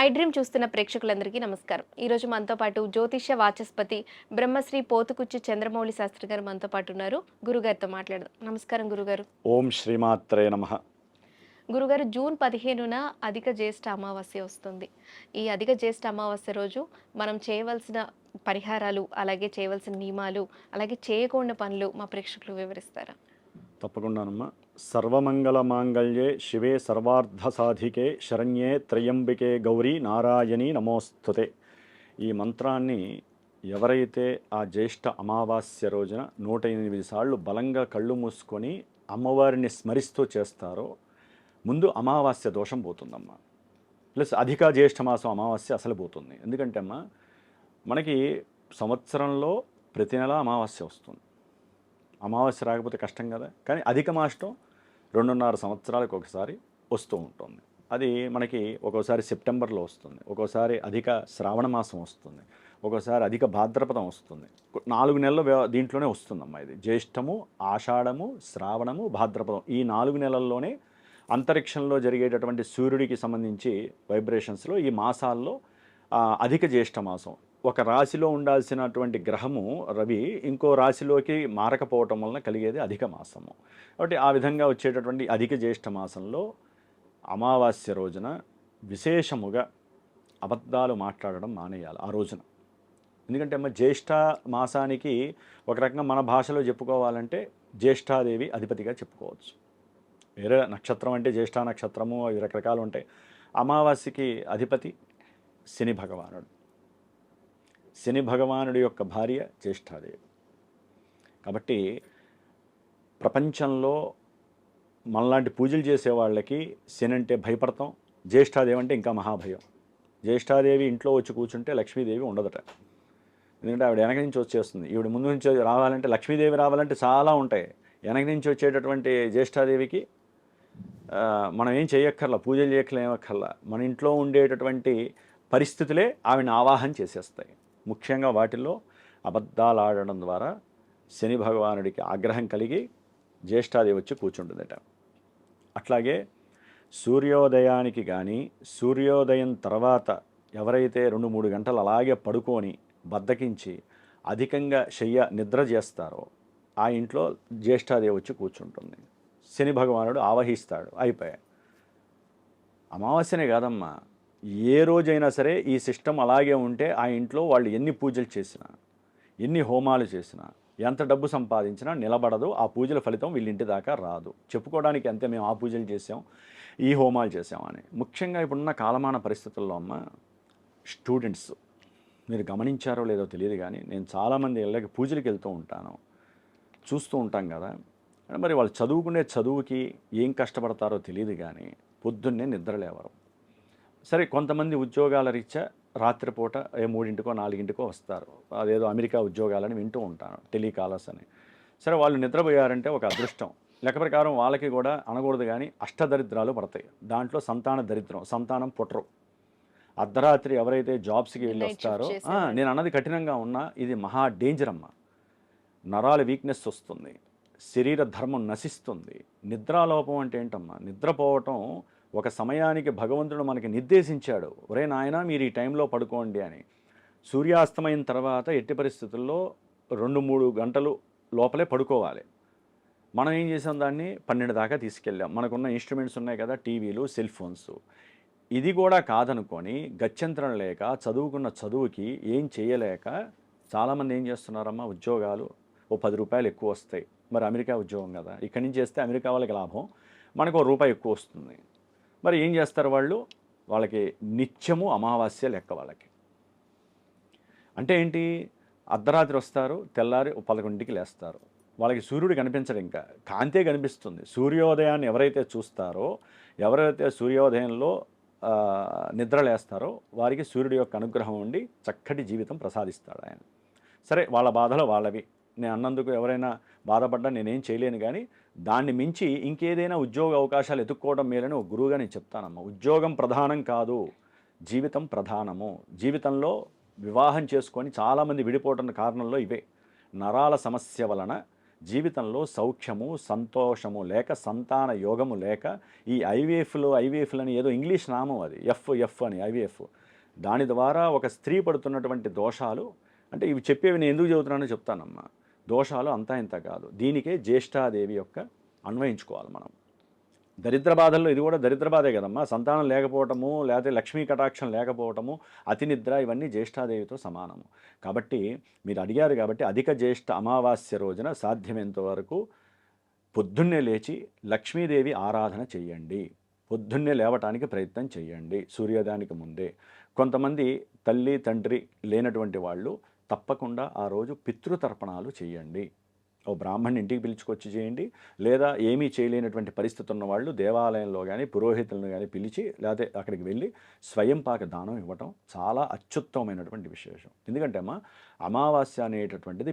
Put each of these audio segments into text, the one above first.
I dream చూస్తున్న ప్రేక్షకులందరికీ నమస్కారం. ఈరోజు మనతో పాటు జ్యోతిష్య వాచస్పతి బ్రహ్మశ్రీ పోతుకుచ్చి చంద్రమౌళి శాస్త్రి గారు మనతో పాటు ఉన్నారు. గురుగారితో మాట్లాడదాం. నమస్కారం గురుగారు. ఓం శ్రీమాత్రే నమః. గురుగారు, జూన్ 15న అధిక జ్యేష్ఠ అమావాస్య వస్తుంది. ఈ అధిక జ్యేష్ఠ అమావాస్య రోజు మనం చేయవలసిన పరిహారాలు, అలాగే చేయవలసిన నియమాలు, అలాగే చేయకూడని పనులు మా ప్రేక్షకులకు వివరిస్తారా? తప్పకుండానమ్మా. సర్వమంగళ మాంగళ్యే శివే సర్వార్థ సాధికే శరణ్యే త్రయంబికే గౌరీ నారాయణి నమోస్తుతే. ఈ మంత్రాన్ని ఎవరైతే ఆ జ్యేష్ఠ అమావాస్య రోజున 108 సార్లు బలంగా కళ్ళు మూసుకొని అమ్మవారిని స్మరిస్తూ చేస్తారో ముందు అమావాస్య దోషం పోతుందమ్మా. ప్లస్ అధిక జ్యేష్ఠమాసం అమావాస్య అసలు పోతుంది. ఎందుకంటే అమ్మా, మనకి సంవత్సరంలో ప్రతి నెల అమావాస్య వస్తుంది. అమావాస్య రాకపోతే కష్టం కదా. కానీ అధిక మాసం 2.5 సంవత్సరాలకు ఒకసారి వస్తూ ఉంటుంది. అది మనకి ఒక్కోసారి సెప్టెంబర్లో వస్తుంది, ఒక్కోసారి అధిక శ్రావణ మాసం వస్తుంది, ఒక్కోసారి అధిక భాద్రపదం వస్తుంది. 4 నెలలు దీంట్లోనే వస్తుందమ్మా. ఇది జ్యేష్ఠము, ఆషాఢము, శ్రావణము, భాద్రపదం ఈ 4 నెలల్లోనే అంతరిక్షంలో జరిగేటటువంటి సూర్యుడికి సంబంధించి వైబ్రేషన్స్లో ఈ మాసాల్లో అధిక జ్యేష్ఠ మాసం. ఒక రాశిలో ఉండాల్సినటువంటి గ్రహము రవి ఇంకో రాశిలోకి మారకపోవటం వలన కలిగేది అధిక మాసము. కాబట్టి ఆ విధంగా వచ్చేటటువంటి అధిక జ్యేష్ఠ మాసంలో అమావాస్య రోజున విశేషముగా అబద్ధాలు మాట్లాడడం మానేయాలి ఆ రోజున. ఎందుకంటే జ్యేష్ఠ మాసానికి ఒక రకంగా మన భాషలో చెప్పుకోవాలంటే జ్యేష్ఠాదేవి అధిపతిగా చెప్పుకోవచ్చు. వేరే నక్షత్రం అంటే జ్యేష్ఠ నక్షత్రము అవి రకరకాలు ఉంటాయి. అమావాస్యకి అధిపతి శని భగవానుడు. శని భగవానుడి యొక్క భార్య జ్యేష్ఠాదేవి. కాబట్టి ప్రపంచంలో మనలాంటి పూజలు చేసే వాళ్ళకి శని అంటే భయపడతాం, జ్యేష్ఠాదేవి అంటే ఇంకా మహాభయం. జ్యేష్ఠాదేవి ఇంట్లో వచ్చి కూర్చుంటే లక్ష్మీదేవి ఉండదట. ఎందుకంటే ఆవిడ వెనక నుంచి వచ్చేస్తుంది. ఈవిడ ముందు నుంచి రావాలంటే, లక్ష్మీదేవి రావాలంటే చాలా ఉంటాయి. వెనక నుంచి వచ్చేటటువంటి జ్యేష్ఠాదేవికి మనం ఏం చేయక్కర్లా, పూజలు చేయక్కర్లా. మన ఇంట్లో ఉండేటటువంటి పరిస్థితులే ఆవిడని ఆవాహన చేసేస్తాయి. ముఖ్యంగా వాటిల్లో అబద్ధాలు ఆడడం ద్వారా శని భగవానుడికి ఆగ్రహం కలిగి జ్యేష్ఠాదేవి వచ్చి కూర్చుంటుందట. అట్లాగే సూర్యోదయానికి కానీ సూర్యోదయం తర్వాత ఎవరైతే 2-3 గంటలు అలాగే పడుకొని బద్ధకించి అధికంగా నిద్ర చేస్తారో ఆ ఇంట్లో జ్యేష్ఠాదేవి వచ్చి కూర్చుంటుంది. శని భగవానుడు ఆవహిస్తాడు. అయిపోయాయి. అమావాస్యనే కాదమ్మా, ఏ రోజైనా సరే ఈ సిస్టమ్ అలాగే ఉంటే ఆ ఇంట్లో వాళ్ళు ఎన్ని పూజలు చేసినా, ఎన్ని హోమాలు చేసినా, ఎంత డబ్బు సంపాదించినా నిలబడదు. ఆ పూజల ఫలితం వీళ్ళింటి దాకా రాదు. చెప్పుకోవడానికి అంతే, మేము ఆ పూజలు చేసాం, ఈ హోమాలు చేసామని. ముఖ్యంగా ఇప్పుడున్న కాలమాన పరిస్థితుల్లో అమ్మ, స్టూడెంట్స్ మీరు గమనించారో లేదో తెలియదు కానీ నేను చాలామంది ఇళ్ళకి పూజలకు వెళ్తూ ఉంటాను, చూస్తూ ఉంటాం కదా. మరి వాళ్ళు చదువుకునే చదువుకి ఏం కష్టపడతారో తెలియదు కానీ పొద్దున్నే నిద్రలేవరు. సరే, కొంతమంది ఉద్యోగాల రీత్యా రాత్రిపూట 3కో 4కో వస్తారు. అదేదో అమెరికా ఉద్యోగాలని వింటూ ఉంటాను, టెలికాలర్స్ అని. సరే, వాళ్ళు నిద్రపోయారంటే ఒక అదృష్టం. లెక్క ప్రకారం వాళ్ళకి కూడా అనకూడదు కానీ అష్టదరిద్రాలు పడతాయి. దాంట్లో సంతాన దరిద్రం, సంతానం పుట్టరు. అర్ధరాత్రి ఎవరైతే జాబ్స్కి వెళ్ళి వస్తారో, నేను అన్నది కఠినంగా ఉన్నా ఇది మహా డేంజర్ అమ్మ. నరాల వీక్నెస్ వస్తుంది, శరీర ధర్మం నశిస్తుంది. నిద్రాలోపం అంటే ఏంటమ్మా, నిద్రపోవటం ఒక సమయానికి భగవంతుడు మనకి నిర్దేశించాడు. ఒరే నాయన, మీరు ఈ టైంలో పడుకోండి అని. సూర్యాస్తమైన తర్వాత ఎట్టి పరిస్థితుల్లో 2-3 గంటలు లోపలే పడుకోవాలి. మనం ఏం చేసాం, దాన్ని 12 దాకా తీసుకెళ్ళాం. మనకున్న ఇన్స్ట్రుమెంట్స్ ఉన్నాయి కదా, టీవీలు, సెల్ ఫోన్స్. ఇది కూడా కాదనుకొని గత్యంతరం లేక చదువుకున్న చదువుకి ఏం చేయలేక చాలామంది ఏం చేస్తున్నారమ్మా, ఉద్యోగాలు ఓ 10 రూపాయలు ఎక్కువ వస్తాయి. మరి అమెరికా ఉద్యోగం కదా, ఇక్కడి నుంచి చేస్తే అమెరికా వాళ్ళకి లాభం, మనకు ₹1 ఎక్కువ వస్తుంది. మరి ఏం చేస్తారు వాళ్ళు, వాళ్ళకి నిత్యము అమావాస్య లెక్క. వాళ్ళకి అంటే ఏంటి, అర్ధరాత్రి వస్తారు, తెల్లారి 11కి లేస్తారు. వాళ్ళకి సూర్యుడు కనిపించడు, ఇంకా కాంతే కనిపిస్తుంది. సూర్యోదయాన్ని ఎవరైతే చూస్తారో, ఎవరైతే సూర్యోదయంలో నిద్రలేస్తారో వారికి సూర్యుడి యొక్క అనుగ్రహం ఉండి చక్కటి జీవితం ప్రసాదిస్తాడు ఆయన. సరే, వాళ్ళ బాధలు వాళ్ళవి. నేను అన్నందుకు ఎవరైనా బాధపడ్డా నేనేం చేయలేను. కానీ దాన్ని మించి ఇంకేదైనా ఉద్యోగ అవకాశాలు ఎత్తుక్కోవడం మేలని ఒక గురువుగా నేను చెప్తానమ్మా. ఉద్యోగం ప్రధానం కాదు, జీవితం ప్రధానము. జీవితంలో వివాహం చేసుకొని చాలామంది విడిపోవడం కారణంలో ఇవే. నరాల సమస్య వలన జీవితంలో సౌఖ్యము, సంతోషము లేక, సంతాన యోగము లేక, ఈ ఐవీఎఫ్లని ఏదో ఇంగ్లీష్ నామం అది, ఎఫ్ అని ఐవీఎఫ్. దాని ద్వారా ఒక స్త్రీ పడుతున్నటువంటి దోషాలు, అంటే ఇవి చెప్పేవి నేను ఎందుకు చెబుతున్నానో చెప్తానమ్మా. దోషాలు అంతా ఇంత కాదు. దీనికే జ్యేష్ఠాదేవి యొక్క అన్వయించుకోవాలి మనం. దరిద్ర బాధల్లో ఇది కూడా దరిద్ర బాధే కదమ్మా. సంతానం లేకపోవటము, లేకపోతే లక్ష్మీ కటాక్షం లేకపోవటము, అతి నిద్ర, ఇవన్నీ జ్యేష్ఠాదేవితో సమానము. కాబట్టి మీరు అడిగారు కాబట్టి అధిక జ్యేష్ఠ అమావాస్య రోజున సాధ్యమైనంత వరకు పొద్దున్నే లేచి లక్ష్మీదేవి ఆరాధన చెయ్యండి. పొద్దున్నే లేవటానికి ప్రయత్నం చేయండి సూర్యోదయానికి ముందే. కొంతమంది తల్లి తండ్రి లేనటువంటి వాళ్ళు తప్పకుండా ఆ రోజు పితృతర్పణాలు చేయండి. ఓ బ్రాహ్మణ్ణి ఇంటికి పిలుచుకొచ్చి చేయండి, లేదా ఏమీ చేయలేనటువంటి పరిస్థితి ఉన్న వాళ్ళు దేవాలయంలో కానీ పురోహితులను కానీ పిలిచి, లేకపోతే అక్కడికి వెళ్ళి స్వయం పాక దానం ఇవ్వటం చాలా అత్యుత్తమమైనటువంటి విశేషం. ఎందుకంటే అమ్మ, అమావాస్య అనేటటువంటిది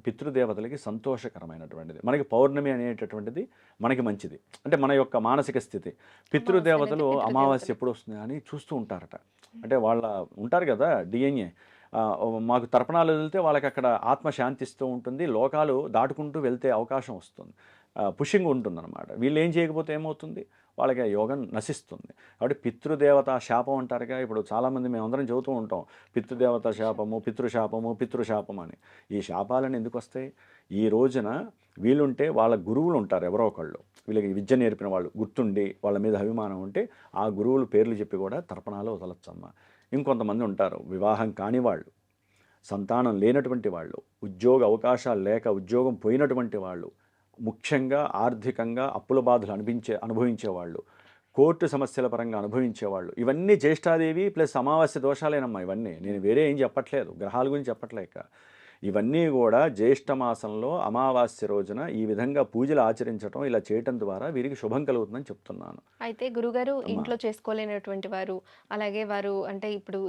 పితృదేవతలకి సంతోషకరమైనటువంటిది. మనకి పౌర్ణమి అనేటటువంటిది మనకి మంచిది, అంటే మన యొక్క మానసిక స్థితి. పితృదేవతలు అమావాస్య ఎప్పుడు వస్తుంది అని చూస్తూ ఉంటారట. అంటే వాళ్ళ ఉంటారు కదా డిఎన్ఏ, మాకు తర్పణాలు వదిలితే వాళ్ళకి అక్కడ ఆత్మ శాంతిస్తూ ఉంటుంది, లోకాలు దాటుకుంటూ వెళ్తే అవకాశం వస్తుంది, పుషింగ్ ఉంటుందన్నమాట. వీళ్ళు ఏం చేయకపోతే ఏమవుతుంది, వాళ్ళకి ఆ యోగం నశిస్తుంది. కాబట్టి పితృదేవత శాపం అంటారుగా. ఇప్పుడు చాలామంది మేమందరం చెబుతూ ఉంటాం, పితృదేవత శాపము, పితృశాపం అని. ఈ శాపాలను ఎందుకు వస్తాయి? ఈ రోజున వీళ్ళుంటే వాళ్ళ గురువులు ఉంటారు ఎవరో ఒకళ్ళు, వీళ్ళకి విద్య నేర్పిన వాళ్ళు గుర్తుండి వాళ్ళ మీద అభిమానం ఉంటే ఆ గురువులు పేర్లు చెప్పి కూడా తర్పణాలు వదలచ్చమ్మ. ఇంకొంతమంది ఉంటారు వివాహం కాని వాళ్ళు, సంతానం లేనటువంటి వాళ్ళు, ఉద్యోగ అవకాశాలు లేక ఉద్యోగం పోయినటువంటి వాళ్ళు, ముఖ్యంగా ఆర్థికంగా అప్పుల బాధలు అనుభవించేవాళ్ళు, కోర్టు సమస్యల పరంగా అనుభవించేవాళ్ళు, ఇవన్నీ జ్యేష్ఠాదేవి ప్లస్ అమావాస్య దోషాలేనమ్మా. ఇవన్నీ నేను వేరే ఏం చెప్పట్లేదు, గ్రహాల గురించి చెప్పట్లేక. ఇవన్నీ కూడా జ్యేష్ఠ మాసంలో అమావాస్య రోజున ఈ విధంగా పూజలు ఆచరించడం, ఇలా చేయటం ద్వారా వీరికి శుభం కలుగుతుందని చెప్తున్నాను. అయితే గురుగారు, ఇంట్లో చేసుకోలేనటువంటి వారు, అలాగే వారు అంటే ఇప్పుడు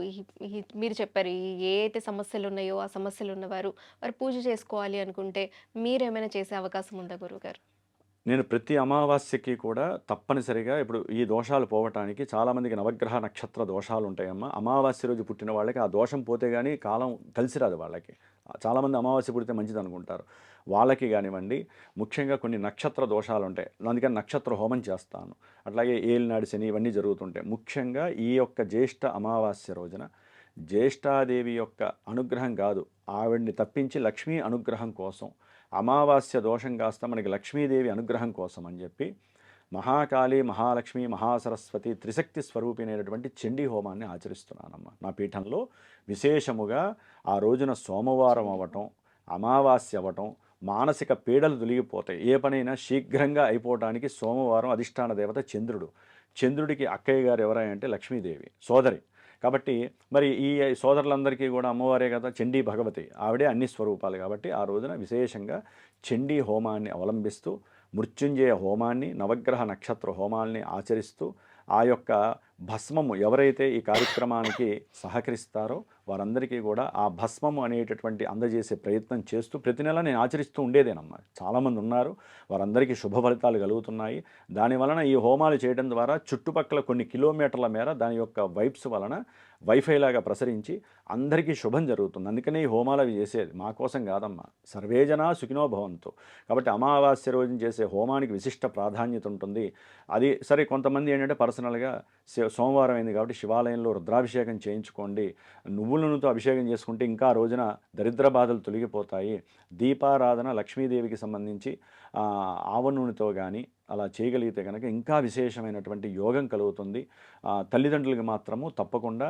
మీరు చెప్పారు ఏ అయితే సమస్యలు ఉన్నాయో ఆ సమస్యలు ఉన్నవారు వారు పూజ చేసుకోవాలి అనుకుంటే మీరేమైనా చేసే అవకాశం ఉందా గురుగారు? నేను ప్రతి అమావాస్యకి కూడా తప్పనిసరిగా, ఇప్పుడు ఈ దోషాలు పోవటానికి చాలామందికి నవగ్రహ నక్షత్ర దోషాలు ఉంటాయమ్మా. అమావాస్య రోజు పుట్టిన వాళ్ళకి ఆ దోషం పోతే కానీ కాలం కలిసి రాదు వాళ్ళకి. చాలామంది అమావాస్య పుడితే మంచిది అనుకుంటారు. వాళ్ళకి కానివ్వండి, ముఖ్యంగా కొన్ని నక్షత్ర దోషాలు ఉంటాయి, అందుకని నక్షత్ర హోమం చేస్తాను. అట్లాగే ఏలినాడు శని ఇవన్నీ జరుగుతుంటాయి. ముఖ్యంగా ఈ యొక్క జ్యేష్ఠ అమావాస్య రోజున జ్యేష్ఠాదేవి యొక్క అనుగ్రహం కాదు, ఆవిడ్ని తప్పించి లక్ష్మీ అనుగ్రహం కోసం, అమావాస్య దోషం కాస్త మనకి లక్ష్మీదేవి అనుగ్రహం కోసం అని చెప్పి మహాకాళి, మహాలక్ష్మి, మహాసరస్వతి త్రిశక్తి స్వరూపిణైనటువంటి చండీ హోమాన్ని ఆచరిస్తున్నానమ్మా. నా పీఠంలో విశేషముగా ఆ రోజున సోమవారం అవ్వటం, అమావాస్య అవ్వటం, మానసిక పీడలు తొలగిపోతాయి. ఏ పనైనా శీఘ్రంగా అయిపోవటానికి సోమవారం అధిష్టాన దేవత చంద్రుడు. చంద్రుడికి అక్కయ్య గారు ఎవరంటే లక్ష్మీదేవి సోదరి. కాబట్టి మరి ఈ సోదరులందరికీ కూడా అమ్మవారే కదా చండీ భగవతి, ఆవిడే అన్ని స్వరూపాలు. కాబట్టి ఆ రోజున విశేషంగా చండీ హోమాన్ని అవలంబిస్తూ, మృత్యుంజయ హోమాన్ని, నవగ్రహ నక్షత్ర హోమాల్ని ఆచరిస్తూ, ఆ యొక్క భస్మము ఎవరైతే ఈ కార్యక్రమానికి సహకరిస్తారో వారందరికీ కూడా ఆ భస్మము అనేటటువంటి అందజేసే ప్రయత్నం చేస్తూ ప్రతి నెల నేను ఆచరిస్తూ ఉండేదేనమ్మా. చాలామంది ఉన్నారు, వారందరికీ శుభ ఫలితాలు కలుగుతున్నాయి. దానివలన ఈ హోమాలు చేయడం ద్వారా చుట్టుపక్కల కొన్ని కిలోమీటర్ల మేర దాని యొక్క వైబ్స్ వలన వైఫై లాగా ప్రసరించి అందరికీ శుభం జరుగుతుంది. అందుకనే ఈ హోమాలు అవి చేసేది మా కోసం కాదమ్మా, సర్వేజనా సుఖినో భవంతు. కాబట్టి అమావాస్య రోజున చేసే హోమానికి విశిష్ట ప్రాధాన్యత ఉంటుంది. అది సరే, కొంతమంది ఏంటంటే పర్సనల్గా సోమవారం అయింది కాబట్టి శివాలయంలో రుద్రాభిషేకం చేయించుకోండి, నువ్వుల నూనెతో అభిషేకం చేసుకుంటే ఇంకా ఆ రోజున దరిద్ర బాధలు తొలగిపోతాయి. దీపారాధన లక్ష్మీదేవికి సంబంధించి ఆవ నూనెతో కానీ అలా చేయగలిగితే కనుక ఇంకా విశేషమైనటువంటి యోగం కలుగుతుంది. తల్లిదండ్రులకి మాత్రము తప్పకుండా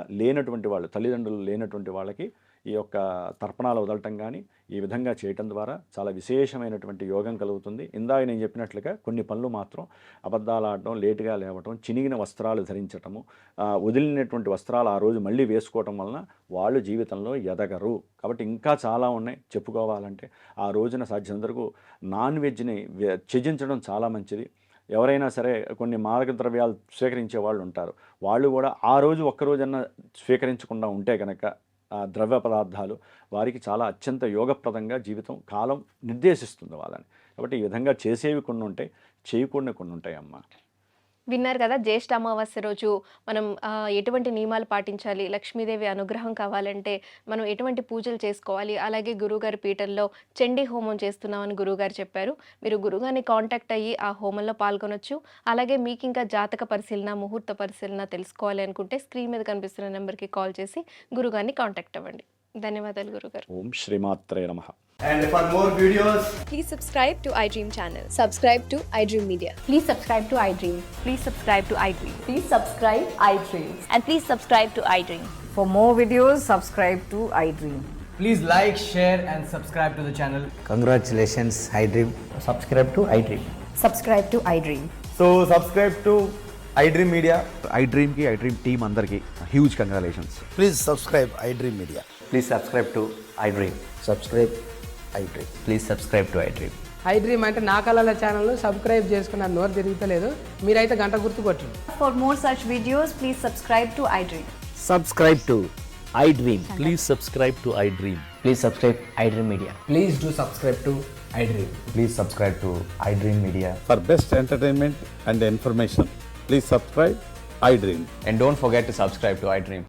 తల్లిదండ్రులు లేనటువంటి వాళ్ళకి ఈ యొక్క తర్పణాలు వదలటం కానీ ఈ విధంగా చేయటం ద్వారా చాలా విశేషమైనటువంటి యోగం కలుగుతుంది. ఇందాక నేను చెప్పినట్లుగా కొన్ని పనులు మాత్రం అబద్ధాలు ఆడటం, లేటుగా లేవటం, చినిగిన వస్త్రాలు ధరించటము, వదిలినటువంటి వస్త్రాలు ఆ రోజు మళ్ళీ వేసుకోవటం వలన వాళ్ళు జీవితంలో ఎదగరు. కాబట్టి ఇంకా చాలా ఉన్నాయి చెప్పుకోవాలంటే. ఆ రోజున సాధ్యమంతవరకు నాన్ వెజ్ని త్యజించడం చాలా మంచిది. ఎవరైనా సరే కొన్ని మాదక ద్రవ్యాలు స్వీకరించే వాళ్ళు ఉంటారు, వాళ్ళు కూడా ఆ రోజు ఒక్కరోజన్నా స్వీకరించకుండా ఉంటే కనుక ద్రవ్య పదార్థాలు వారికి చాలా అత్యంత యోగప్రదంగా జీవితం కాలం నిర్దేశిస్తుంది వాళ్ళని. కాబట్టి ఈ విధంగా చేసేవి కొన్ని ఉంటాయి, చేయకూడని కొన్ని ఉంటాయి అమ్మ. విన్నారు కదా! జ్యేష్ఠ అమావాస్య రోజు మనం ఎటువంటి నియమాలు పాటించాలి, లక్ష్మీదేవి అనుగ్రహం కావాలంటే మనం ఎటువంటి పూజలు చేసుకోవాలి, అలాగే గురువుగారి పీఠంలో చండీ హోమం చేస్తున్నామని గురువుగారు చెప్పారు. మీరు గురువుగారిని కాంటాక్ట్ అయ్యి ఆ హోమంలో పాల్గొనొచ్చు. అలాగే మీకింకా జాతక పరిశీలన, ముహూర్త పరిశీలన తెలుసుకోవాలి అనుకుంటే స్క్రీన్ మీద కనిపిస్తున్న నెంబర్‌కి కాల్ చేసి గురువుగారిని కాంటాక్ట్ అవ్వండి. ధన్యవాదాలు గురుగారు. ఓం శ్రీమాత్రే నమః. And for more videos, Please subscribe to iDream channel. Subscribe to iDream Media. Please subscribe to iDream. Please subscribe to iDream. Please subscribe iDream. And please subscribe to iDream. For more videos, subscribe to iDream. please like, share, and subscribe to the channel. Congratulations, iDream. Subscribe to iDream. Subscribe to iDream. So subscribe to iDream Media. iDreamకి iDream team అందరికీ huge congratulations. Please subscribe iDream Media. Please subscribe to iDream. Subscribe iDream. Please subscribe to iDream. iDream అంటే నా కళల channel subscribe చేసుకున్న నోరు తిరుగుతలేదు, మీరైతే గంట గుర్తు కొట్టండి. For more such videos, please subscribe to iDream. Subscribe to iDream. Please subscribe to iDream. Please subscribe iDream Media. Please do subscribe to iDream. Please subscribe to iDream Media. For best entertainment and information, please subscribe iDream. And don't forget to subscribe to iDream.